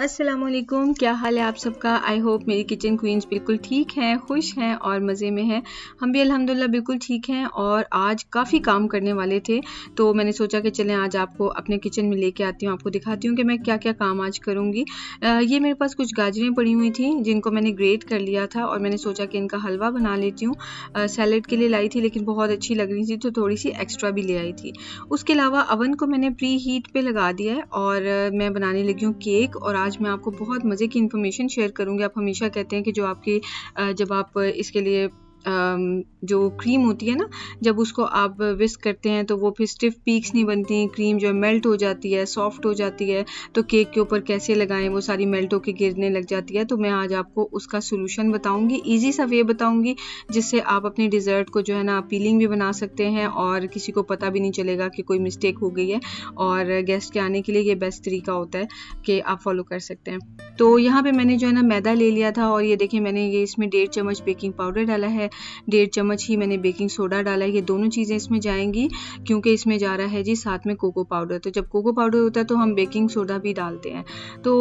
अस्सलामुअलैकुम, क्या हाल है आप सबका। आई होप मेरी किचन क्वींस बिल्कुल ठीक हैं, खुश हैं और मज़े में हैं। हम भी अल्हम्दुलिल्लाह बिल्कुल ठीक हैं और आज काफ़ी काम करने वाले थे, तो मैंने सोचा कि चलें आज आपको अपने किचन में लेके आती हूँ, आपको दिखाती हूँ कि मैं क्या क्या काम आज करूँगी। ये मेरे पास कुछ गाजरें पड़ी हुई थी जिनको मैंने ग्रेट कर लिया था और मैंने सोचा कि इनका हलवा बना लेती हूँ। सैलेड के लिए लाई थी लेकिन बहुत अच्छी लग रही थी तो थोड़ी सी एक्स्ट्रा भी ले आई थी। उसके अलावा अवन को मैंने प्री हीट पे लगा दिया है और मैं बनाने लगी हूँ केक। और आज मैं आपको बहुत मज़े की इन्फॉर्मेशन शेयर करूँगी। आप हमेशा कहते हैं कि जो आपकी जब आप इसके लिए जो क्रीम होती है ना, जब उसको आप विस्क करते हैं तो वो फिर स्टिफ पीक्स नहीं बनती, क्रीम जो है मेल्ट हो जाती है, सॉफ्ट हो जाती है। तो केक के ऊपर कैसे लगाएं, वो सारी मेल्ट होके गिरने लग जाती है। तो मैं आज आपको उसका सोल्यूशन बताऊंगी, ईजी सा वे बताऊंगी जिससे आप अपनी डिज़र्ट को जो है ना अपीलिंग भी बना सकते हैं और किसी को पता भी नहीं चलेगा कि कोई मिस्टेक हो गई है। और गेस्ट के आने के लिए ये बेस्ट तरीका होता है कि आप फॉलो कर सकते हैं। तो यहाँ पे मैंने जो है ना मैदा ले लिया था और ये देखिए मैंने ये इसमें 1.5 चम्मच बेकिंग पाउडर डाला है, 1.5 चम्मच ही मैंने बेकिंग सोडा डाला है। ये दोनों चीज़ें इसमें जाएंगी क्योंकि इसमें जा रहा है जी साथ में कोको पाउडर। तो जब कोको पाउडर होता है तो हम बेकिंग सोडा भी डालते हैं, तो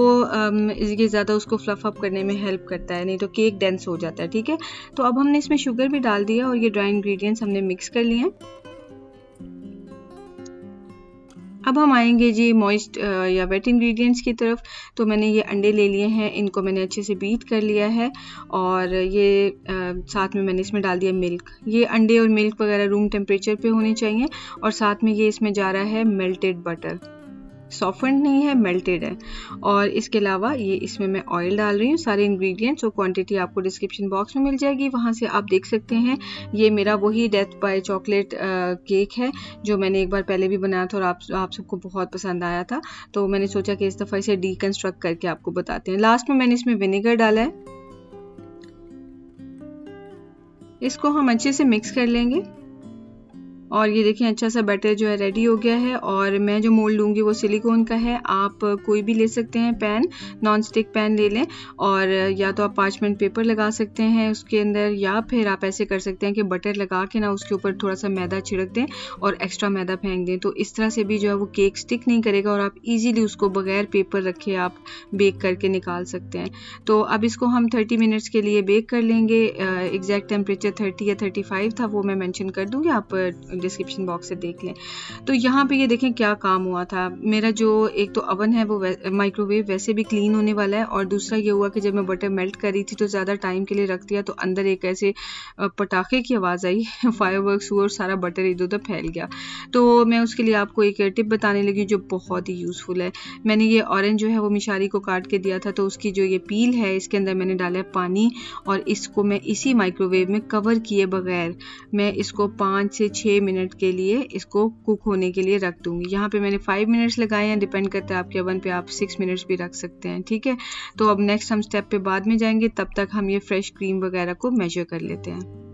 ये ज़्यादा उसको फ्लफ अप करने में हेल्प करता है, नहीं तो केक डेंस हो जाता है। ठीक है, तो अब हमने इसमें शुगर भी डाल दिया और ये ड्राई इंग्रेडिएंट्स हमने मिक्स कर लिए हैं। अब हम आएंगे जी मॉइस्ट या वेट इंग्रेडिएंट्स की तरफ। तो मैंने ये अंडे ले लिए हैं, इनको मैंने अच्छे से बीट कर लिया है और ये साथ में मैंने इसमें डाल दिया मिल्क। ये अंडे और मिल्क वगैरह रूम टेम्परेचर पे होने चाहिए। और साथ में ये इसमें जा रहा है मेल्टेड बटर, सॉफ्टेंड नहीं है, मेल्टेड है। और इसके अलावा ये इसमें मैं ऑयल डाल रही हूँ। सारे इंग्रेडिएंट्स और क्वांटिटी आपको डिस्क्रिप्शन बॉक्स में मिल जाएगी, वहाँ से आप देख सकते हैं। ये मेरा वही डेथ बाय चॉकलेट केक है जो मैंने एक बार पहले भी बनाया था और आप सबको बहुत पसंद आया था। तो मैंने सोचा कि इस दफ़ा इसे डीकंस्ट्रक्ट करके आपको बताते हैं। लास्ट में मैंने इसमें विनेगर डाला है, इसको हम अच्छे से मिक्स कर लेंगे। और ये देखिए अच्छा सा बैटर जो है रेडी हो गया है। और मैं जो मोल्ड लूँगी वो सिलिकॉन का है, आप कोई भी ले सकते हैं पैन, नॉन स्टिक पैन ले लें। और या तो आप पार्चमेंट पेपर लगा सकते हैं उसके अंदर, या फिर आप ऐसे कर सकते हैं कि बटर लगा के ना उसके ऊपर थोड़ा सा मैदा छिड़क दें और एक्स्ट्रा मैदा फेंक दें। तो इस तरह से भी जो है वो केक स्टिक नहीं करेगा और आप ईजिली उसको बगैर पेपर रखे आप बेक करके निकाल सकते हैं। तो अब इसको हम 30 मिनट्स के लिए बेक कर लेंगे। एग्जैक्ट टेम्परेचर 30 या 35 था, वो मैं मेंशन कर दूँगी, आप डिस्क्रिप्शन बॉक्स से देख लें। तो यहाँ पे ये देखें क्या काम हुआ था। मेरा जो एक तो अवन है वो माइक्रोवेव वैसे भी क्लीन होने वाला है, और दूसरा ये हुआ कि जब मैं बटर मेल्ट कर रही थी तो ज़्यादा टाइम के लिए रख दिया तो अंदर एक ऐसे पटाखे की आवाज़ आई फायरवर्क्स हुआ और सारा बटर इधर उधर फैल गया। तो मैं उसके लिए आपको एक टिप बताने लगी जो बहुत ही यूज़फुल है। मैंने ये ऑरेंज जो है वो मिशारी को काट के दिया था, तो उसकी जो ये पील है इसके अंदर मैंने डाला है पानी और इसको मैं इसी माइक्रोवेव में कवर किए बगैर मैं इसको 5 से 6 मिनट के लिए इसको कुक होने के लिए रख दूंगी। यहाँ पे मैंने 5 मिनट्स लगाए हैं, डिपेंड करता है आपके ओवन पे, आप 6 मिनट्स भी रख सकते हैं। ठीक है, तो अब नेक्स्ट हम स्टेप पे बाद में जाएंगे, तब तक हम ये फ्रेश क्रीम वगैरह को मेजर कर लेते हैं।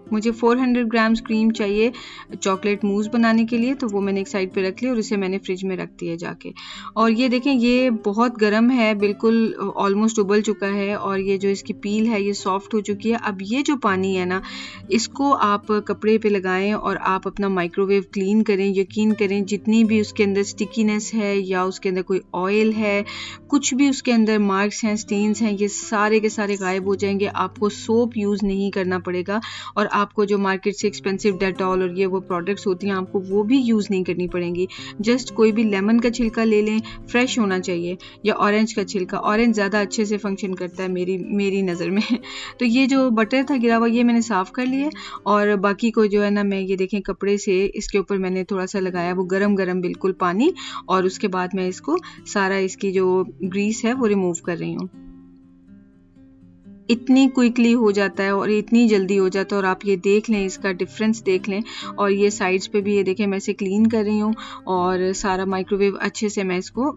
मुझे 400 ग्राम्स क्रीम चाहिए चॉकलेट मूस बनाने के लिए, तो वो मैंने एक साइड पे रख लिया और इसे मैंने फ्रिज में रख दिया जाके। और ये देखें ये बहुत गर्म है, बिल्कुल ऑलमोस्ट उबल चुका है और ये जो इसकी पील है ये सॉफ्ट हो चुकी है। अब ये जो पानी है ना, इसको आप कपड़े पे लगाएं और आप अपना माइक्रोवेव क्लीन करें। यकीन करें जितनी भी उसके अंदर स्टिकीनेस है या उसके अंदर कोई ऑयल है, कुछ भी उसके अंदर मार्क्स हैं, स्टेन्स हैं, ये सारे के सारे गायब हो जाएंगे। आपको सोप यूज़ नहीं करना पड़ेगा और आपको जो मार्केट से एक्सपेंसिव डेटॉल और ये वो प्रोडक्ट्स होती हैं आपको वो भी यूज़ नहीं करनी पड़ेंगी। जस्ट कोई भी लेमन का छिलका ले लें, फ्रेश होना चाहिए, या ऑरेंज का छिलका। ऑरेंज ज़्यादा अच्छे से फंक्शन करता है मेरी नज़र में। तो ये जो बटर था गिरा हुआ ये मैंने साफ़ कर लिया और बाकी को जो है ना मैं ये देखें कपड़े से इसके ऊपर मैंने थोड़ा सा लगाया वो गरम गरम बिल्कुल पानी, और उसके बाद मैं इसको सारा इसकी जो ग्रीस है वो रिमूव कर रही हूँ। इतनी क्विकली हो जाता है और इतनी जल्दी हो जाता है, और आप ये देख लें, इसका डिफरेंस देख लें। और ये साइड्स पे भी ये देखें मैं इसे क्लीन कर रही हूँ और सारा माइक्रोवेव अच्छे से मैं इसको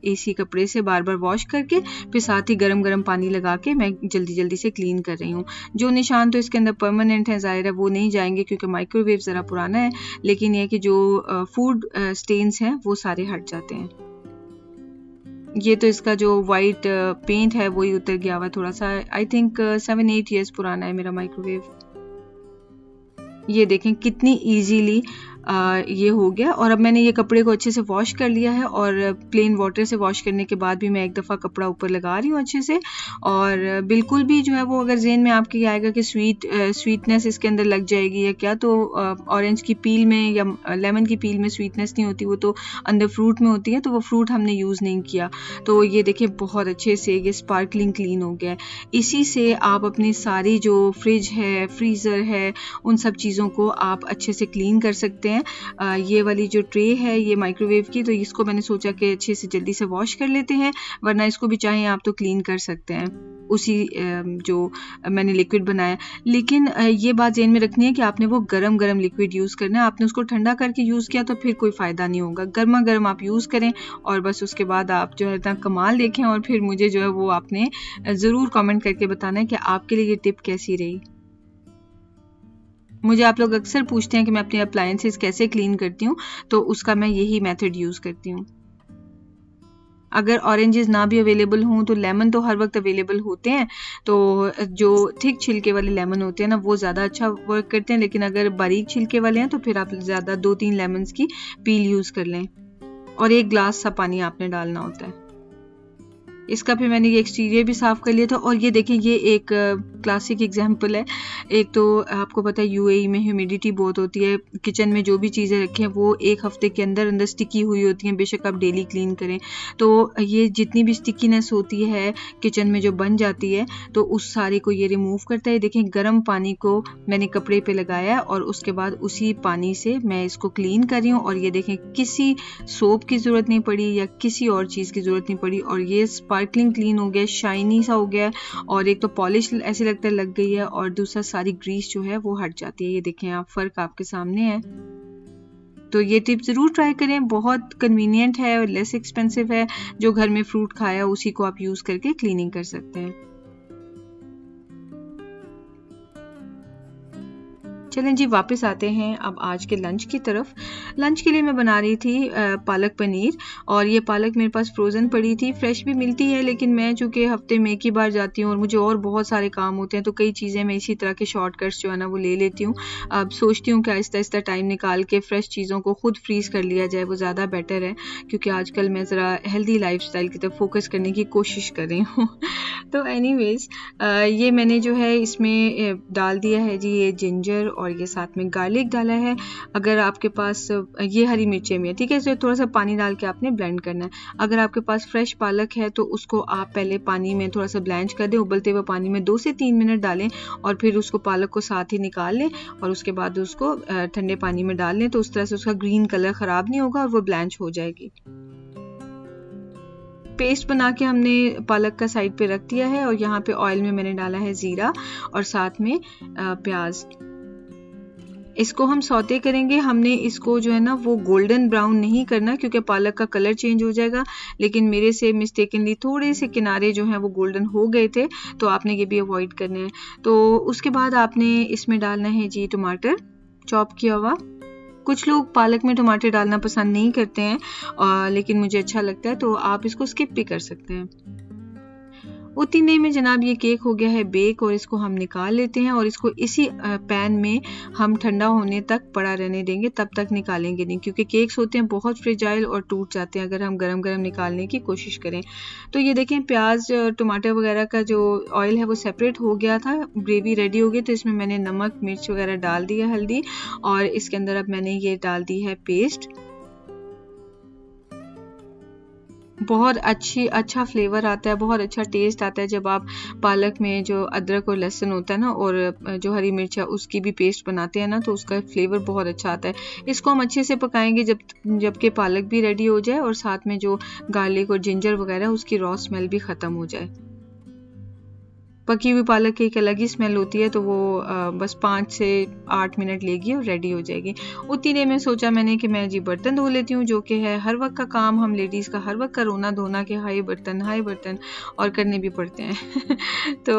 एसी कपड़े से बार बार वॉश करके फिर साथ ही गरम गरम पानी लगा के मैं जल्दी जल्दी से क्लीन कर रही हूँ। जो निशान तो इसके अंदर परमानेंट है, ज़ाहिर है वो नहीं जाएंगे क्योंकि माइक्रोवेव ज़रा पुराना है, लेकिन ये कि जो फूड स्टेन्स हैं वो सारे हट जाते हैं। ये तो इसका जो वाइट पेंट है वही उतर गया हुआ थोड़ा सा। आई थिंक 7-8 ईयर्स पुराना है मेरा माइक्रोवेव। ये देखें कितनी इजीली ये हो गया। और अब मैंने ये कपड़े को अच्छे से वॉश कर लिया है और प्लेन वाटर से वॉश करने के बाद भी मैं एक दफ़ा कपड़ा ऊपर लगा रही हूँ अच्छे से। और बिल्कुल भी जो है वो अगर ज़हन में आपके आएगा कि स्वीटनेस इसके अंदर लग जाएगी या क्या, तो ऑरेंज की पील में या लेमन की पील में स्वीटनेस नहीं होती, वो तो अंदर फ्रूट में होती है, तो वो फ्रूट हमने यूज़ नहीं किया। तो ये देखिए बहुत अच्छे से ये स्पार्कलिंग क्लीन हो गया है। इसी से आप अपनी सारी जो फ्रिज है, फ्रीज़र है, उन सब चीज़ों को आप अच्छे से क्लीन कर सकते हैं। ये वाली जो ट्रे है ये माइक्रोवेव की, तो इसको मैंने सोचा कि अच्छे से जल्दी से वॉश कर लेते हैं, वरना इसको भी चाहें आप तो क्लीन कर सकते हैं उसी जो मैंने लिक्विड बनाया। लेकिन ये बात ज़हन में रखनी है कि आपने वो गरम गरम लिक्विड यूज़ करना है। आपने उसको ठंडा करके यूज़ किया तो फिर कोई फ़ायदा नहीं होगा। गर्मा गर्म आप यूज़ करें और बस उसके बाद आप जो है ना कमाल देखें, और फिर मुझे जो है वो आपने ज़रूर कमेंट करके बताना है कि आपके लिए ये टिप कैसी रही। मुझे आप लोग अक्सर पूछते हैं कि मैं अपने अप्लायंसेस कैसे क्लीन करती हूँ, तो उसका मैं यही मेथड यूज़ करती हूँ। अगर ऑरेंजेस ना भी अवेलेबल हों तो लेमन तो हर वक्त अवेलेबल होते हैं, तो जो थिक छिलके वाले लेमन होते हैं ना वो ज़्यादा अच्छा वर्क करते हैं। लेकिन अगर बारीक छिलके वाले हैं तो फिर आप ज़्यादा 2-3 लेमन्स की पील यूज़ कर लें, और 1 ग्लास सा पानी आपने डालना होता है। इसका फिर मैंने ये एक्सटीरियर भी साफ़ कर लिया था। और ये देखें, ये एक क्लासिक एग्जांपल है। एक तो आपको पता है यूएई में ह्यूमिडिटी बहुत होती है, किचन में जो भी चीज़ें रखें वो 1 हफ्ते के अंदर अंदर स्टिकी हुई होती हैं, बेशक आप डेली क्लीन करें। तो ये जितनी भी स्टिकीनेस होती है किचन में जो बन जाती है, तो उस सारे को ये रिमूव करता है। देखें, गर्म पानी को मैंने कपड़े पे लगाया और उसके बाद उसी पानी से मैं इसको क्लीन कर रही हूँ। और ये देखें, किसी सोप की ज़रूरत नहीं पड़ी या किसी और चीज़ की ज़रूरत नहीं पड़ी, और ये स्पार्कलिंग क्लीन हो गया, शाइनी सा हो गया। और एक तो पॉलिश ऐसे लगता है लग गई है, और दूसरा सारी ग्रीस जो है वो हट जाती है। ये देखें आप, फ़र्क आपके सामने है। तो ये टिप ज़रूर ट्राई करें, बहुत कन्वीनियंट है और लेस एक्सपेंसिव है। जो घर में फ्रूट खाया उसी को आप यूज़ करके क्लीनिंग कर सकते हैं। चलें जी, वापस आते हैं अब आज के लंच की तरफ। लंच के लिए मैं बना रही थी पालक पनीर, और ये पालक मेरे पास फ्रोज़न पड़ी थी। फ्रेश भी मिलती है, लेकिन मैं चूँकि हफ्ते में एक ही बार जाती हूँ और मुझे और बहुत सारे काम होते हैं, तो कई चीज़ें मैं इसी तरह के शॉर्टकट्स जो है ना वो ले लेती हूँ। अब सोचती हूँ कि आहिस्ता-आहिस्ता टाइम निकाल के फ्रेश चीज़ों को खुद फ्रीज़ कर लिया जाए, वो ज़्यादा बेटर है, क्योंकि आजकल मैं ज़रा हेल्दी लाइफ़स्टाइल की तरफ फ़ोकस करने की कोशिश कर रही हूँ। तो एनीवेज़, ये मैंने जो है इसमें डाल दिया है जी ये जिंजर, और ये साथ में गार्लिक डाला है। अगर आपके पास ये हरी मिर्चें भी हैं, ठीक है, इसे थोड़ा सा पानी डाल के आपने ब्लेंड करना है। अगर आपके पास फ्रेश पालक है तो उसको आप पहले पानी में थोड़ा सा ब्लेंच कर दें, उबलते हुए पानी में 2 से 3 मिनट डालें, और फिर उसको पालक को साथ ही निकाल लें, और उसके बाद उसको ठंडे पानी में डाल लें, तो उस तरह से उसका ग्रीन कलर ख़राब नहीं होगा और वो ब्लेंच हो जाएगी। पेस्ट बना के हमने पालक का साइड पे रख दिया है, और यहाँ पे ऑयल में मैंने डाला है ज़ीरा और साथ में प्याज। इसको हम सौते करेंगे। हमने इसको जो है ना वो गोल्डन ब्राउन नहीं करना, क्योंकि पालक का कलर चेंज हो जाएगा। लेकिन मेरे से मिस्टेकनली थोड़े से किनारे जो हैं वो गोल्डन हो गए थे, तो आपने ये भी अवॉइड करना है। तो उसके बाद आपने इसमें डालना है जी टमाटर चॉप किया हुआ। कुछ लोग पालक में टमाटर डालना पसंद नहीं करते हैं, लेकिन मुझे अच्छा लगता है, तो आप इसको स्किप भी कर सकते हैं। उतनी देर में जनाब ये केक हो गया है बेक, और इसको हम निकाल लेते हैं, और इसको इसी पैन में हम ठंडा होने तक पड़ा रहने देंगे, तब तक निकालेंगे नहीं, क्योंकि केक्स होते हैं बहुत फ्रेजाइल और टूट जाते हैं अगर हम गरम गरम निकालने की कोशिश करें। तो ये देखें, प्याज टमाटर वगैरह का जो ऑयल है वो सेपरेट हो गया था, ग्रेवी रेडी हो गई। तो इसमें मैंने नमक मिर्च वगैरह डाल दिया, हल्दी, और इसके अंदर अब मैंने ये डाल दी है पेस्ट। बहुत अच्छा फ्लेवर आता है, बहुत अच्छा टेस्ट आता है जब आप पालक में जो अदरक और लहसुन होता है ना, और जो हरी मिर्च है उसकी भी पेस्ट बनाते हैं ना, तो उसका फ्लेवर बहुत अच्छा आता है। इसको हम अच्छे से पकाएंगे जबकि पालक भी रेडी हो जाए, और साथ में जो गार्लिक और जिंजर वगैरह उसकी रॉ स्मेल भी ख़त्म हो जाए। पकी हुई पालक की एक अलग ही स्मेल होती है, तो वो बस 5 से 8 मिनट लेगी और रेडी हो जाएगी। उतनी देर में सोचा मैंने कि मैं जी बर्तन धो लेती हूँ, जो कि है हर वक्त का काम, हम लेडीज़ का हर वक्त का रोना धोना कि हाय बर्तन, और करने भी पड़ते हैं। तो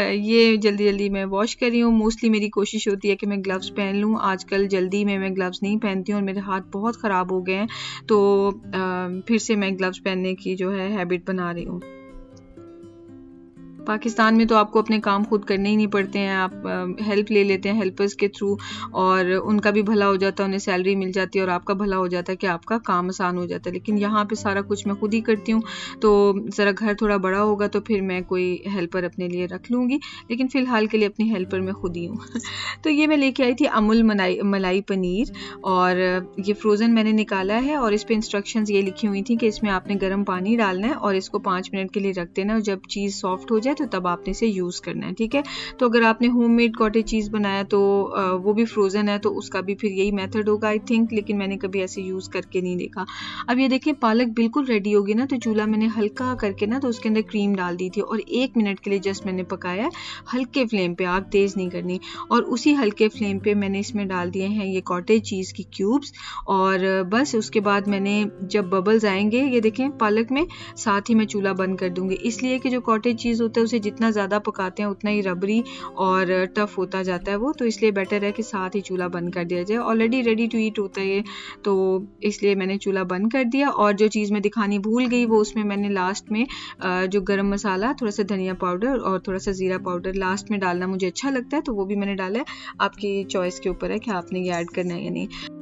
ये जल्दी मैं वॉश कर रही हूँ। मोस्टली मेरी कोशिश होती है कि मैं ग्लव्स पहन लूँ। आजकल जल्दी में मैं ग्लव्स नहीं पहनती हूँ और मेरे हाथ बहुत ख़राब हो गए हैं, तो फिर से मैं ग्लव्स पहनने की जो है हैबिट बना रही हूँ। पाकिस्तान में तो आपको अपने काम खुद करने ही नहीं पड़ते हैं, आप हेल्प ले लेते हैं हेल्पर्स के थ्रू, और उनका भी भला हो जाता है, उन्हें सैलरी मिल जाती है और आपका भला हो जाता है कि आपका काम आसान हो जाता है। लेकिन यहाँ पे सारा कुछ मैं खुद ही करती हूँ, तो ज़रा घर थोड़ा बड़ा होगा तो फिर मैं कोई हेल्पर अपने लिए रख लूँगी, लेकिन फ़िलहाल के लिए अपनी हेल्पर मैं खुद ही हूँ। तो ये मैं लेके आई थी अमूल मलाई पनीर, और ये फ्रोज़न मैंने निकाला है, और इस पे इंस्ट्रक्शंस ये लिखी हुई थी कि इसमें आपने गर्म पानी डालना है और इसको 5 मिनट के लिए रख देना, और जब चीज़ सॉफ्ट हो जाए तो तब आपने इसे यूज़ करना है, ठीक है। तो अगर आपने होममेड कॉटेज चीज़ बनाया तो वो भी फ्रोज़न है, तो उसका भी फिर यही मेथड होगा आई थिंक, लेकिन मैंने कभी ऐसे यूज़ करके नहीं देखा। अब ये देखिए पालक बिल्कुल रेडी होगी ना, तो चूल्हा मैंने हल्का करके ना तो उसके अंदर क्रीम डाल दी थी, और 1 मिनट के लिए जस्ट मैंने पकाया है हल्के फ्लेम पे, आग तेज़ नहीं करनी, और उसी हल्के फ्लेम पे मैंने इसमें डाल दिए हैं ये कॉटेज चीज़ की क्यूब्स, और बस उसके बाद मैंने जब बबल्स आएंगे ये देखें पालक में, साथ ही मैं चूल्हा बंद कर दूंगी, इसलिए कि जो कॉटेज चीज़ होता है उसे जितना ज़्यादा पकाते हैं उतना ही रबरी और टफ होता जाता है वो, तो इसलिए बेटर है कि साथ ही चूल्हा बंद कर दिया जाए। ऑलरेडी रेडी टू ईट होता है ये, तो इसलिए मैंने चूल्हा बंद कर दिया। और जो चीज़ मैं दिखानी भूल गई वो उसमें मैंने लास्ट में जो गरम मसाला, थोड़ा सा धनिया पाउडर और थोड़ा सा ज़ीरा पाउडर लास्ट में डालना मुझे अच्छा लगता है, तो वो भी मैंने डाला है। आपकी चॉइस के ऊपर है कि आपने ये ऐड करना है या नहीं।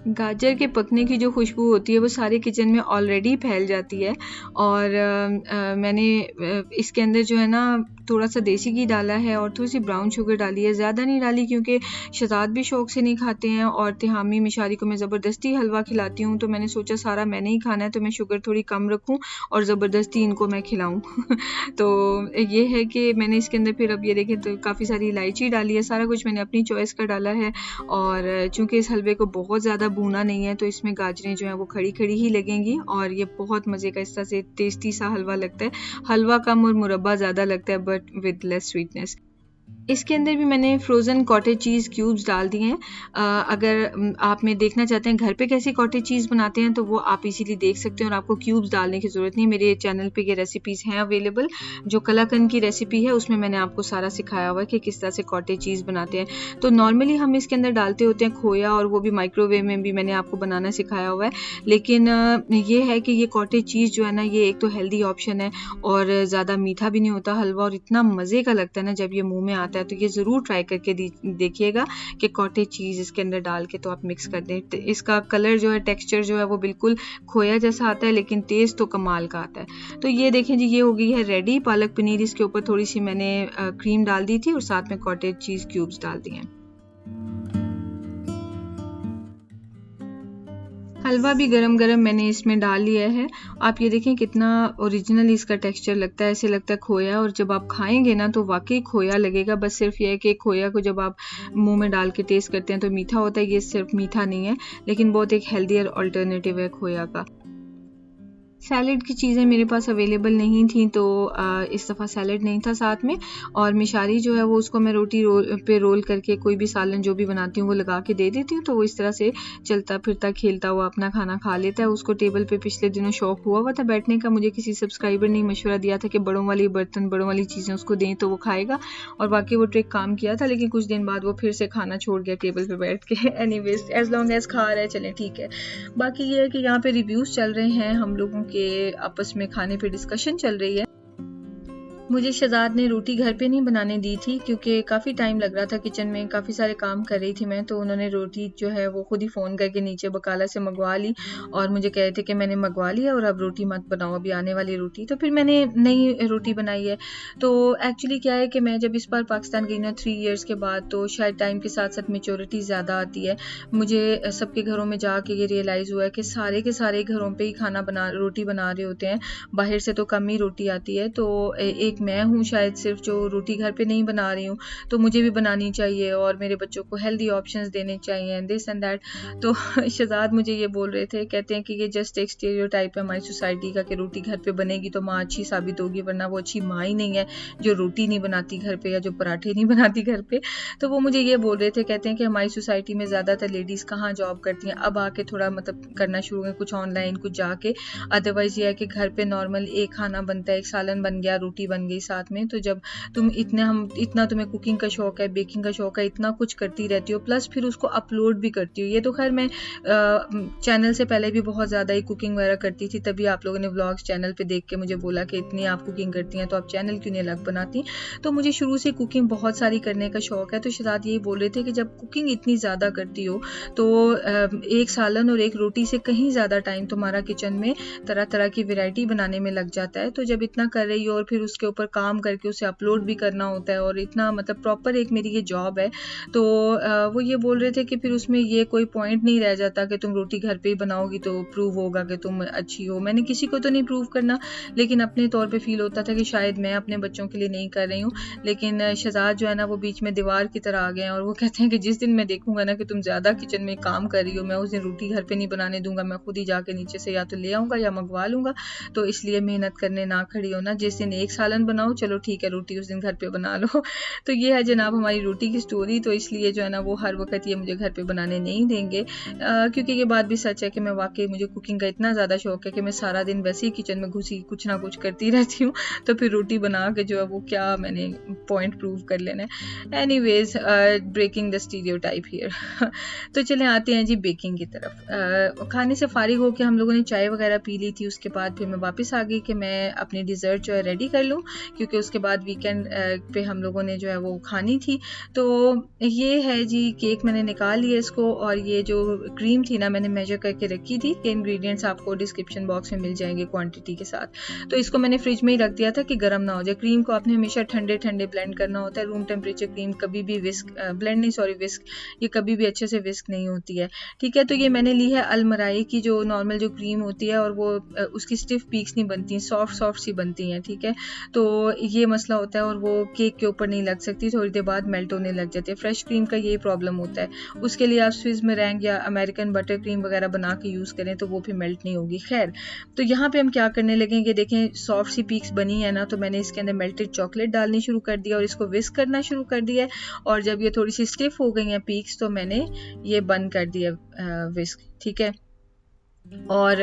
गाजर के पकने की जो खुशबू होती है वो सारे किचन में ऑलरेडी फैल जाती है, और मैंने इसके अंदर जो है ना थोड़ा सा देसी घी डाला है और थोड़ी सी ब्राउन शुगर डाली है, ज़्यादा नहीं डाली क्योंकि शहज़ाद भी शौक से नहीं खाते हैं, और तिहामी मिशारी को मैं ज़बरदस्ती हलवा खिलाती हूँ, तो मैंने सोचा सारा मैंने ही खाना है तो मैं शुगर थोड़ी कम रखूँ और ज़बरदस्ती इनको मैं खिलाऊँ। तो ये है कि मैंने इसके अंदर फिर अब ये देखें तो काफ़ी सारी इलायची डाली है, सारा कुछ मैंने अपनी चॉइस का डाला है, और चूँकि इस हलवे को बहुत ज़्यादा भूना नहीं है तो इसमें गाजरें जो हैं वो खड़ी खड़ी ही लगेंगी, और ये बहुत मज़े का इस तरह से टेस्टी सा हलवा लगता है। हलवा कम और मुरब्बा ज़्यादा लगता है, बट विद लेस स्वीटनेस। इसके अंदर भी मैंने फ्रोज़न कॉटेज चीज़ क्यूब्स डाल दिए हैं। अगर आप में देखना चाहते हैं घर पे कैसे कॉटेज चीज़ बनाते हैं तो वो आप इजीली देख सकते हैं, और आपको क्यूब्स डालने की ज़रूरत नहीं। मेरे चैनल पे ये रेसिपीज़ हैं अवेलेबल, जो कलाकंद की रेसिपी है उसमें मैंने आपको सारा सिखाया हुआ है कि किस तरह से कॉटेज चीज़ बनाते हैं। तो नॉर्मली हम इसके अंदर डालते होते हैं खोया, और वो भी माइक्रोवेव में भी मैंने आपको बनाना सिखाया हुआ है, लेकिन ये है कि ये कॉटेज चीज़ जो है ना ये एक तो हेल्दी ऑप्शन है, और ज़्यादा मीठा भी नहीं होता हलवा, और इतना मज़े का लगता है ना जब ये मुँह में आता है, तो ये ज़रूर ट्राई करके देखिएगा कि कॉटेज चीज़ इसके अंदर डाल के तो आप मिक्स कर दें। तो इसका कलर जो है, टेक्सचर जो है वो बिल्कुल खोया जैसा आता है, लेकिन टेस्ट तो कमाल का आता है। तो ये देखें जी, ये हो गई है रेडी पालक पनीर। इसके ऊपर थोड़ी सी मैंने क्रीम डाल दी थी और साथ में कॉटेज चीज़ क्यूब्स डाल दिए हैं। हलवा भी गरम गरम मैंने इसमें डाल लिया है। आप ये देखें कितना ओरिजिनल इसका टेक्सचर लगता है, ऐसे लगता है खोया, और जब आप खाएंगे ना तो वाकई खोया लगेगा। बस सिर्फ ये है कि खोया को जब आप मुंह में डाल के टेस्ट करते हैं तो मीठा होता है, ये सिर्फ मीठा नहीं है, लेकिन बहुत एक हेल्दी और अल्टरनेटिव है खोया का। सैलड की चीज़ें मेरे पास अवेलेबल नहीं थी, तो इस दफ़ा सैलड नहीं था साथ में, और मिशारी जो है वो उसको मैं रोटी रोल करके कोई भी सालन जो भी बनाती हूँ वो लगा के दे देती हूँ, तो वो इस तरह से चलता फिरता खेलता हुआ अपना खाना खा लेता है। उसको टेबल पे पिछले दिनों शौक हुआ था बैठने का। मुझे किसी सब्सक्राइबर ने मशवरा दिया था कि बड़ों वाली बर्तन, बड़ों वाली चीज़ें उसको दें तो वो खाएगा, और बाकी वो ट्रिक काम किया था, लेकिन कुछ दिन बाद वो फिर से खाना छोड़ गया टेबल पर बैठ के। एनीवेज, एज लॉन्ग एज खा रहा है चलें ठीक है। बाकी ये है कि यहाँ पे रिव्यूज़ चल रहे हैं, हम लोगों के आपस में खाने पे डिस्कशन चल रही है। मुझे शहज़ाद ने रोटी घर पे नहीं बनाने दी थी क्योंकि काफ़ी टाइम लग रहा था किचन में, काफ़ी सारे काम कर रही थी मैं, तो उन्होंने रोटी जो है वो खुद ही फ़ोन करके नीचे बकाला से मंगवा ली, और मुझे कह रहे थे कि मैंने मंगवा लिया और अब रोटी मत बनाओ, अभी आने वाली रोटी। तो फिर मैंने नई रोटी बनाई है। तो एक्चुअली क्या है कि मैं जब इस बार पाकिस्तान गई ना 3 इयर्स के बाद, तो शायद टाइम के साथ साथ मेच्योरिटी ज़्यादा आती है। मुझे सबके घरों में जाके ये रियलाइज़ हुआ है कि सारे के सारे घरों पर ही रोटी बना रहे होते हैं, बाहर से तो कम ही रोटी आती है। तो एक मैं हूँ शायद सिर्फ जो रोटी घर पे नहीं बना रही हूँ, तो मुझे भी बनानी चाहिए और मेरे बच्चों को हेल्दी ऑप्शंस देने चाहिए, दिस एंड दैट। तो शहज़ाद मुझे ये बोल रहे थे, कहते हैं कि ये जस्ट एक स्टीरियोटाइप है हमारी सोसाइटी का कि रोटी घर पे बनेगी तो माँ अच्छी साबित होगी, वरना वो अच्छी माँ ही नहीं है जो रोटी नहीं बनाती घर पे या जो पराठे नहीं बनाती घर पे। तो वो मुझे ये बोल रहे थे, कहते हैं कि हमारी सोसाइटी में ज़्यादातर लेडीज़ कहाँ जॉब करती हैं, अब आके थोड़ा मतलब करना शुरू करें, कुछ ऑनलाइन कुछ जाके। अदरवाइज़ ये है कि घर पे नॉर्मल एक खाना बनता है, एक सालन बन गया, रोटी बन जाएंगे साथ में। तो जब तुम इतना तुम्हें कुकिंग का शौक है, बेकिंग का शौक है, इतना कुछ करती रहती हो, प्लस फिर उसको अपलोड भी करती हो। ये तो खैर मैं चैनल से पहले भी बहुत ज़्यादा ही कुकिंग वगैरह करती थी, तभी आप लोगों ने व्लॉग्स चैनल पे देख के मुझे बोला कि इतनी आप कुकिंग करती हैं तो आप चैनल क्यों नहीं अलग बनाती। तो मुझे शुरू से कुकिंग बहुत सारी करने का शौक है। तो शहजाद यही बोल रहे थे कि जब कुकिंग इतनी ज़्यादा करती हो तो एक सालन और एक रोटी से कहीं ज़्यादा टाइम तुम्हारा किचन में तरह तरह की वैरायटी बनाने में लग जाता है। तो जब इतना कर रही हो और फिर उसके ऊपर काम करके उसे अपलोड भी करना होता है और इतना मतलब प्रॉपर एक मेरी ये जॉब है, तो वो ये बोल रहे थे कि फिर उसमें ये कोई पॉइंट नहीं रह जाता कि तुम रोटी घर पे ही बनाओगी तो प्रूव होगा कि तुम अच्छी हो। मैंने किसी को तो नहीं प्रूव करना, लेकिन अपने तौर पे फील होता था कि शायद मैं अपने बच्चों के लिए नहीं कर रही हूँ। लेकिन शहजाद जो है ना वो बीच में दीवार की तरह आ गए हैं और वो कहते हैं कि जिस दिन मैं देखूंगा ना कि तुम ज़्यादा किचन में काम कर रही हो, मैं उस दिन रोटी घर पे नहीं बनाने दूंगा, मैं खुद ही जाके नीचे से या तो ले आऊँगा या मंगवा लूँगा। तो इसलिए मेहनत करने ना खड़ी हो ना, जिस दिन एक सालन बनाओ चलो ठीक है, रोटी उस दिन घर पे बना लो। तो ये है जनाब हमारी रोटी की स्टोरी। तो इसलिए जो है ना वो हर वक्त ये मुझे घर पे बनाने नहीं देंगे, क्योंकि ये बात भी सच है कि मैं वाकई मुझे कुकिंग का इतना ज़्यादा शौक है कि मैं सारा दिन वैसे ही किचन में घुसी कुछ ना कुछ करती रहती हूँ। तो फिर रोटी बना के जो है वो क्या मैंने पॉइंट प्रूव कर लेना है। Anyways, breaking the stereotype here. तो चले आते हैं जी बेकिंग की तरफ। खाने से फारिग होकर हम लोगों ने चाय वगैरह पी ली थी। उसके बाद फिर मैं वापस आ गई कि मैं अपनी डिज़र्ट जो है रेडी कर लूँ, क्योंकि उसके बाद वीकेंड पे हम लोगों ने जो है वो खानी थी। तो ये है जी केक, मैंने निकाल लिया इसको, और ये जो क्रीम थी ना मैंने मेजर करके रखी थी कि इंग्रेडिएंट्स आपको डिस्क्रिप्शन बॉक्स में मिल जाएंगे क्वांटिटी के साथ। तो इसको मैंने फ्रिज में ही रख दिया था कि गर्म ना हो जाए। क्रीम को आपने हमेशा ठंडे ठंडे ब्लेंड करना होता है। रूम टेम्परेचर क्रीम कभी भी विस्क ये कभी भी अच्छे से विस्क नहीं होती है। ठीक है, तो ये मैंने ली है अलमराई की जो नॉर्मल जो क्रीम होती है, और वो उसकी स्टिफ पीक्स नहीं बनती, सॉफ्ट सॉफ्ट सी बनती हैं। ठीक है, तो ये मसला होता है और वो केक के ऊपर नहीं लग सकती, थोड़ी देर बाद मेल्ट होने लग जाती है। फ्रेश क्रीम का यही प्रॉब्लम होता है। उसके लिए आप स्विस मेरेंग या अमेरिकन बटर क्रीम वगैरह बना के यूज़ करें तो वो भी मेल्ट नहीं होगी। खैर, तो यहाँ पे हम क्या करने लगेंगे, देखें सॉफ्ट सी पीक्स बनी है ना, तो मैंने इसके अंदर मेल्टेड चॉकलेट डालनी शुरू कर दिया और इसको विस्क करना शुरू कर दिया। और जब ये थोड़ी सी स्टिफ हो गई हैं पीक्स तो मैंने ये बंद कर दिया विस्क। ठीक है, और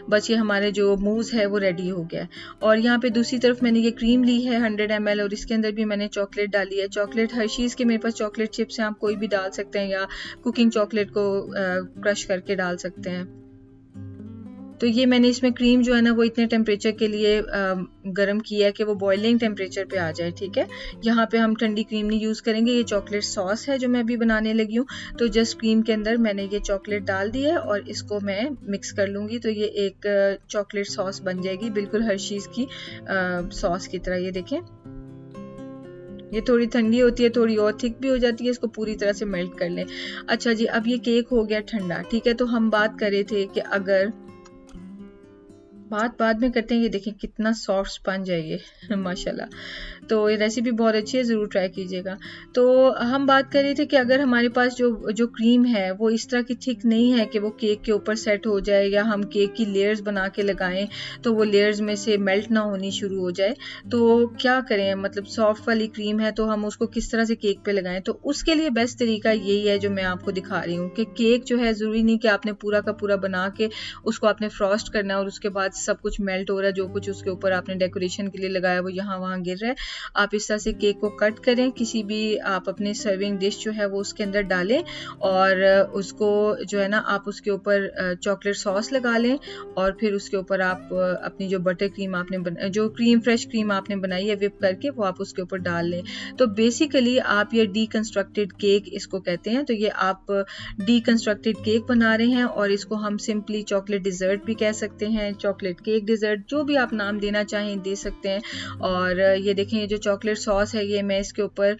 बस ये हमारे जो मूज है वो रेडी हो गया है। और यहाँ पे दूसरी तरफ मैंने ये क्रीम ली है 100 ml और इसके अंदर भी मैंने चॉकलेट डाली है। चॉकलेट हर्शीज़ के मेरे पास चॉकलेट चिप्स हैं, आप कोई भी डाल सकते हैं या कुकिंग चॉकलेट को क्रश करके डाल सकते हैं। तो ये मैंने इसमें क्रीम जो है ना वो इतने टेम्परेचर के लिए गर्म किया है कि वो बॉइलिंग टेम्परेचर पे आ जाए। ठीक है, यहाँ पे हम ठंडी क्रीम नहीं यूज़ करेंगे। ये चॉकलेट सॉस है जो मैं अभी बनाने लगी हूँ। तो जस्ट क्रीम के अंदर मैंने ये चॉकलेट डाल दी है और इसको मैं मिक्स कर लूँगी, तो ये एक चॉकलेट सॉस बन जाएगी, बिल्कुल हर्शीज़ की सॉस की तरह। ये देखें, ये थोड़ी ठंडी होती है, थोड़ी और थिक भी हो जाती है। इसको पूरी तरह से मेल्ट कर लें। अच्छा जी, अब ये केक हो गया ठंडा। ठीक है, तो हम बात कर रहे थे कि अगर बात बाद में करते हैं। ये देखें कितना सॉफ्ट स्पंज है ये माशाल्लाह। तो ये रेसिपी बहुत अच्छी है, ज़रूर ट्राई कीजिएगा। तो हम बात कर रहे थे कि अगर हमारे पास जो क्रीम है वो इस तरह की थिक नहीं है कि वो केक के ऊपर सेट हो जाए, या हम केक की लेयर्स बना के लगाएं तो वो लेयर्स में से मेल्ट ना होनी शुरू हो जाए, तो क्या करें, मतलब सॉफ्ट वाली क्रीम है तो हम उसको किस तरह से केक पे लगाएं। तो उसके लिए बेस्ट तरीका यही है जो मैं आपको दिखा रही हूँ कि केक जो है ज़रूरी नहीं कि आपने पूरा का पूरा बना के उसको आपने फ्रॉस्ट करना है और उसके बाद सब कुछ मेल्ट हो रहा है, जो कुछ उसके ऊपर आपने डेकोरेशन के लिए लगाया वो यहाँ वहाँ गिर रहा है। आप इस तरह से केक को कट करें, किसी भी आप अपने सर्विंग डिश जो है वो उसके अंदर डालें और उसको जो है ना आप उसके ऊपर चॉकलेट सॉस लगा लें और फिर उसके ऊपर आप अपनी जो बटर क्रीम आपने जो फ्रेश क्रीम आपने बनाई है विप करके वो आप उसके ऊपर डाल लें। तो बेसिकली आप ये डीकंस्ट्रक्टेड केक इसको कहते हैं। तो ये आप डीकंस्ट्रक्टेड केक बना रहे हैं और इसको हम सिंपली चॉकलेट डिज़र्ट भी कह सकते हैं, चॉकलेट केक डिज़र्ट, जो भी आप नाम देना चाहें दे सकते हैं। और ये देखें, ये जो चॉकलेट सॉस है ये मैं इसके ऊपर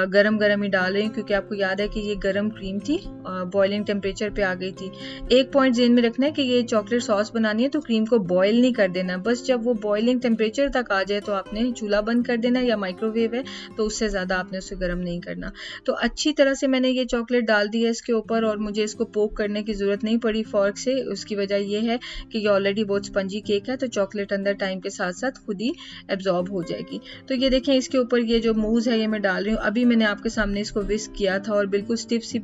गरम गरम ही डाल रही हूँ, क्योंकि आपको याद है कि ये गरम क्रीम थी, बॉइलिंग टेम्परेचर पे आ गई थी। एक पॉइंट ज़हन में रखना है कि ये चॉकलेट सॉस बनानी है तो क्रीम को बॉयल नहीं कर देना, बस जब वो बॉइलिंग टेम्परेचर तक आ जाए तो आपने चूल्हा बंद कर देना, या माइक्रोवेव है तो उससे ज़्यादा आपने उसे गर्म नहीं करना। तो अच्छी तरह से मैंने ये चॉकलेट डाल दी है इसके ऊपर और मुझे इसको पोक करने की ज़रूरत नहीं पड़ी फॉर्क से। उसकी वजह ये है कि ये ऑलरेडी बहुत स्पंजी स्पंजी केक है, तो चॉकलेट अंदर टाइम के साथ साथ खुद ही एब्जॉर्ब हो जाएगी। तो ये देखें, इसके ऊपर ये जो मूज है ये मैं डाल रही हूँ। अभी मैंने आपके सामने इसको विस्क किया था और बिल्कुल स्टिफ सी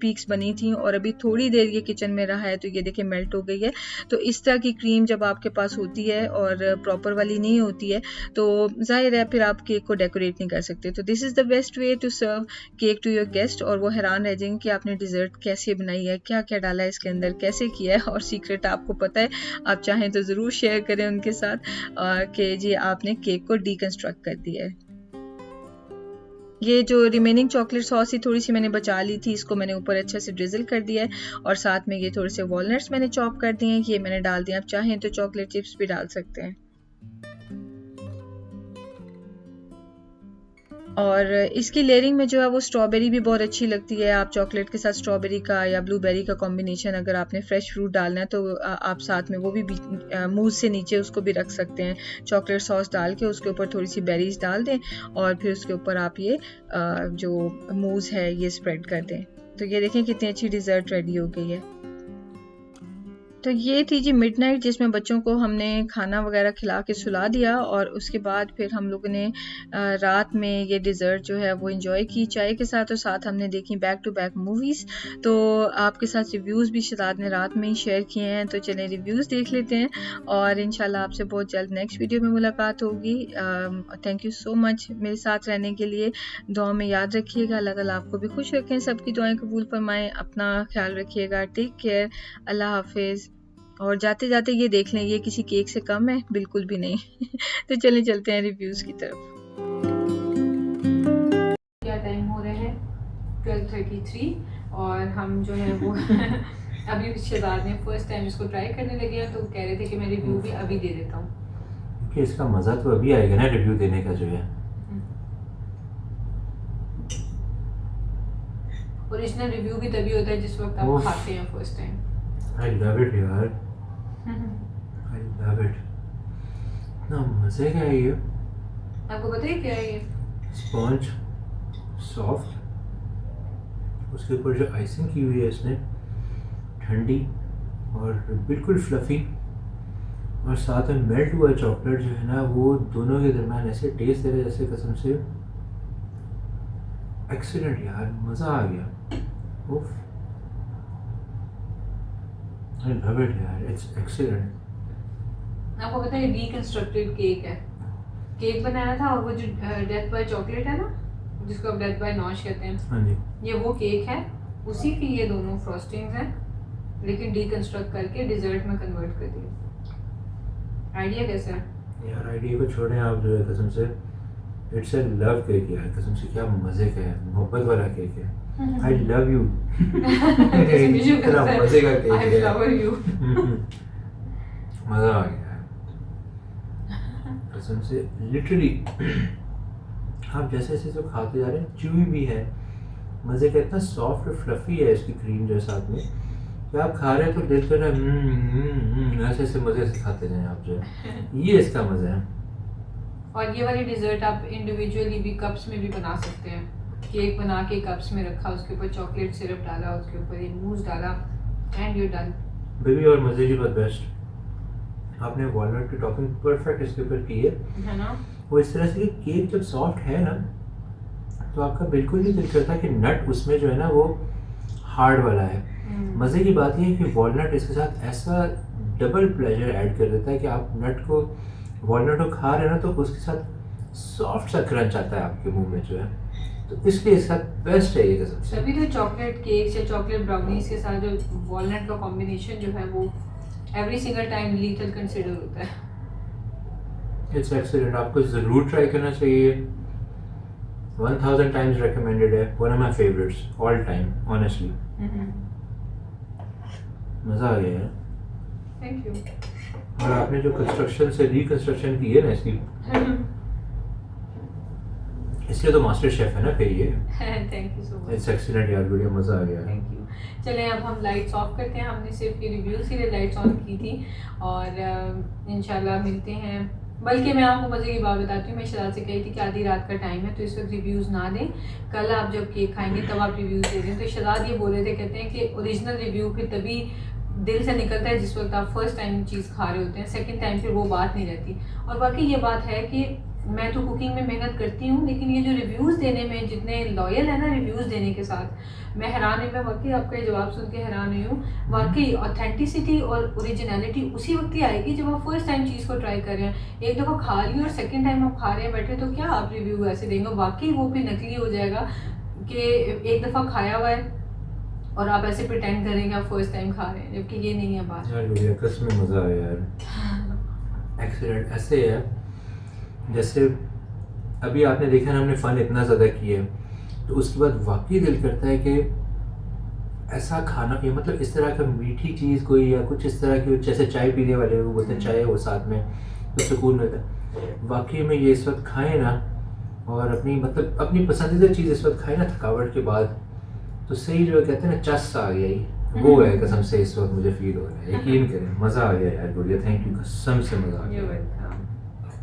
पीक्स बनी थी, और अभी थोड़ी देर ये किचन में रहा है तो ये देखें मेल्ट हो गई है। तो इस तरह की क्रीम जब आपके पास होती है और प्रॉपर वाली नहीं होती है तो जाहिर है फिर आप केक को डेकोरेट नहीं कर सकते। तो this is the best way to serve cake to your guest, और वो हैरान रह जाएंगे कि आपने डिज़र्ट कैसे बनाई है, क्या क्या डाला है इसके अंदर, कैसे किया है, और सीक्रेट आपको पता है। आप चाहें तो ज़रूर शेयर करें उनके साथ कि जी आपने केक को डीकंस्ट्रक्ट कर दिया है। ये जो रिमेनिंग चॉकलेट सॉस ही थोड़ी सी मैंने बचा ली थी, इसको मैंने ऊपर अच्छे से ड्रिजल कर दिया है, और साथ में ये थोड़े से वॉलनट्स मैंने चॉप कर दिए हैं, ये मैंने डाल दिया। आप चाहें तो चॉकलेट चिप्स भी डाल सकते हैं। और इसकी लेयरिंग में जो है वो स्ट्रॉबेरी भी बहुत अच्छी लगती है। आप चॉकलेट के साथ स्ट्रॉबेरी का या ब्लूबेरी का कॉम्बिनेशन, अगर आपने फ्रेश फ्रूट डालना है तो आप साथ में वो भी मूज से नीचे उसको भी रख सकते हैं। चॉकलेट सॉस डाल के उसके ऊपर थोड़ी सी बेरीज डाल दें, और फिर उसके ऊपर आप ये जो मूज है ये स्प्रेड कर दें। तो ये देखें कितनी अच्छी डिज़र्ट रेडी हो गई है। तो ये थी जी मिडनाइट, जिसमें बच्चों को हमने खाना वगैरह खिला के सुला दिया, और उसके बाद फिर हम लोगों ने रात में ये डिज़र्ट जो है वो एंजॉय की चाय के साथ, और साथ हमने देखी बैक टू बैक मूवीज़। तो आपके साथ रिव्यूज़ भी शहजाद ने रात में ही शेयर किए हैं, तो चलें रिव्यूज़ देख लेते हैं, और इंशाल्लाह आपसे बहुत जल्द नेक्स्ट वीडियो में मुलाकात होगी। थैंक यू सो मच मेरे साथ रहने के लिए। दुआ में याद रखिएगा, अल्लाह ताला आपको भी खुश रखें, सबकी दुआएं कबूल फरमाएं, अपना ख्याल रखिएगा, टेक केयर, अल्लाह हाफिज़। और जाते जाते ये देख लें, ये किसी केक से कम है, बिल्कुल भी नहीं। तो चलें चलते हैं रिव्यूज़ की तरफ। क्या टाइम हो रहा है 12:33, और हम जो है वो अभी शहजाद ने फर्स्ट टाइम इसको ट्राई करने लगे हैं, तो कह रहे थे कि मैं रिव्यू भी अभी दे देता हूँ, क्योंकि इसका मज़ा तो अभी आएगा ना रिव्यू देने का जो है। ओरिजिनल रिव्यू भी तभी होता है जिस वक्त आप खाते हैं first time. I love it यार, I love it, इतना मज़े का है ये। आपको पता है क्या है ये? स्पॉन्ज सॉफ्ट, उसके ऊपर जो आइसिंग की हुई है इसने ठंडी और बिल्कुल फ्लफ़ी, और साथ में मेल्ट हुआ चॉकलेट जो है ना वो दोनों के दरमियान ऐसे टेस्ट दे रहे जैसे कसम से एक्सीलेंट यार, मज़ा आ गया। उफ, I love it यार, it's excellent। आपको पता है डीकंस्ट्रक्टेड केक है, केक बनाया था, और वो जो डेथ बाय चॉकलेट है ना, जिसको आप डेथ बाय नॉश कहते हैं, हाँ जी, ये वो केक है, उसी की ये दोनों फ्रॉस्टिंग्स हैं, लेकिन डीकंस्ट्रक्ट करके डिजर्ट में कन्वर्ट कर दिया। आइडिया कैसा है यार? आइडिया को छोड़ें आप, जो है कसम से इट्स ए लव केक यार, कसम से क्या मज़े का है, मोहब्बत वाला केक है। I love you। इतना मज़े का केक है, I love you। मज़ा आ गया कसम से, लिटरली आप जैसे जैसे जो खाते जा रहे हैं, च्यूवी भी है, मज़े का, इतना सॉफ्ट और फ्लफ़ी है इसकी क्रीम जो साथ में, कि आप खा रहे हैं तो दिल कर रहा है ऐसे ऐसे मज़े से खाते जाएं आप जो है, ये इसका मज़ा है। और ये वाली डिज़र्ट आप इंडिविजुअली भी कप्स में भी बना सकते हैं। केक बना के कप्स में रखा, उसके ऊपर चॉकलेट सिरप डाला, उसके ऊपर ये मूस डाला, एंड यू डन बेबी। और मज़े की बात बेस्ट, आपने वॉलनट की टॉपिंग परफेक्ट इसके ऊपर की है ना। वो इस तरह से कि केक जब सॉफ्ट है ना, तो आपका बिल्कुल नहीं दिल करता कि नट उसमें जो है ना वो हार्ड वाला है। मज़े की बात ये है कि वॉलनट इसके साथ ऐसा डबल प्लेजर ऐड कर देता है कि आप वॉलनट को खा रहे हैं ना, तो उसके साथ सॉफ्ट सा क्रंच आता है आपके मुंह में जो है, तो इसलिए इसका बेस्ट है ये कसम से। तभी तो चॉकलेट केक्स या चॉकलेट ब्राउनीज के साथ जो वॉलनट का कॉम्बिनेशन जो है वो every single time lethal consider होता है। इट्स एक्सीलेंट, आपको ज़रूर ट्राई करना चाहिए, 1000 टाइम्स रिकमेंडेड है, one of my favourites all time honestly. मज़ा आ गया है। Thank you. और आपने जो कंस्ट्रक्शन से रिकंस्ट्रक्शन की है ना इसकी, इसलिए तो मास्टर शेफ है ना फिर ये। Thank you so much. It's excellent यार, बढ़िया मज़ा आ गया। Thank you. चलें अब हम लाइट्स ऑफ करते हैं, हमने सिर्फ ये रिव्यू से लाइट्स ऑन की थी, और इंशाल्लाह मिलते हैं। बल्कि मैं आपको मज़े की बात बताती हूँ, मैं शहजाद से कही थी कि आधी रात का टाइम है तो इस वक्त रिव्यूज़ ना दें, कल आप जब केक खाएंगे तब आप रिव्यूज़ दे दें। तो शहजाद ये बोल रहे थे, कहते हैं कि ओरिजिनल रिव्यू फिर तभी दिल से निकलता है जिस वक्त आप फर्स्ट टाइम चीज़ खा रहे होते हैं, सेकंड टाइम फिर वो बात नहीं रहती। और बाकी ये बात है कि मैं तो कुकिंग में मेहनत करती हूँ, लेकिन ये जो रिव्यूज़ देने में जितने लॉयल है ना रिव्यूज़ देने के साथ, मैं हैरान हुई। मैं वाकई आपका ये जवाब सुन के हैरान हुई हूँ। वाकई ऑथेंटिसिटी और ओरिजिनलिटी उसी वक्त ही आएगी जब आप फर्स्ट टाइम चीज़ को ट्राई कर रहे हैं। एक दफ़ा खा ली और सेकंड टाइम आप खा रहे हैं बैठे, तो क्या आप रिव्यू ऐसे देंगे? वाकई वो भी नकली हो जाएगा कि एक दफ़ा खाया हुआ है और आप ऐसे प्रिटेंड करें कि आप फर्स्ट टाइम खा रहे हैं, जबकि ये नहीं है बात। यार गुड़िया कसम में मज़ा आया यार। एक्सीलेंट। ऐसे है जैसे अभी आपने देखा ना, हमने फ़न इतना ज़्यादा किया है, तो उसके बाद वाकई दिल करता है कि ऐसा खाना ये मतलब इस तरह का मीठी चीज़ कोई या कुछ इस तरह की, जैसे चाय पीने वाले वो बोलते हैं चाय वो साथ में तो सुकून मिलता है। वाकई में ये इस वक्त खाएं ना, और अपनी मतलब अपनी पसंदीदा चीज़ इस वक्त खाएं ना थकावट के बाद, तो सही जो कहते हैं ना चस आ गया ही वो है कसम से इस वक्त मुझे फील हो रहा है। यकीन करें मज़ा आ गया यार गुड़िया, थैंक यू कसम से मज़ा आ गया।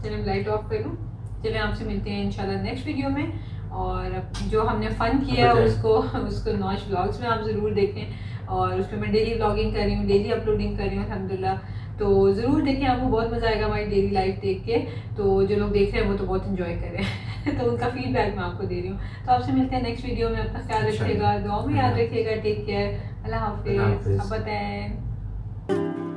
चलिए लाइट ऑफ करूँ। चलिए आपसे मिलते हैं इंशाल्लाह नेक्स्ट वीडियो में। और जो हमने फ़न किया है उसको नॉश व्लॉग्स में आप ज़रूर देखें। और उसमें मैं डेली व्लॉगिंग कर रही हूँ, डेली अपलोडिंग कर रही हूँ अल्हम्दुलिल्लाह। तो ज़रूर देखें, आपको बहुत मज़ा आएगा हमारी डेली लाइफ देख के। तो जो लोग देख रहे हैं वो तो बहुत इन्जॉय कर रहे हैं तो उनका फीडबैक मैं आपको दे रही हूँ। तो आपसे मिलते हैं नेक्स्ट वीडियो में। अपना ख्याल रखिएगा, दुआ में याद रखिएगा। टेक केयर, अल्लाह हाफिज़। आप बताएं।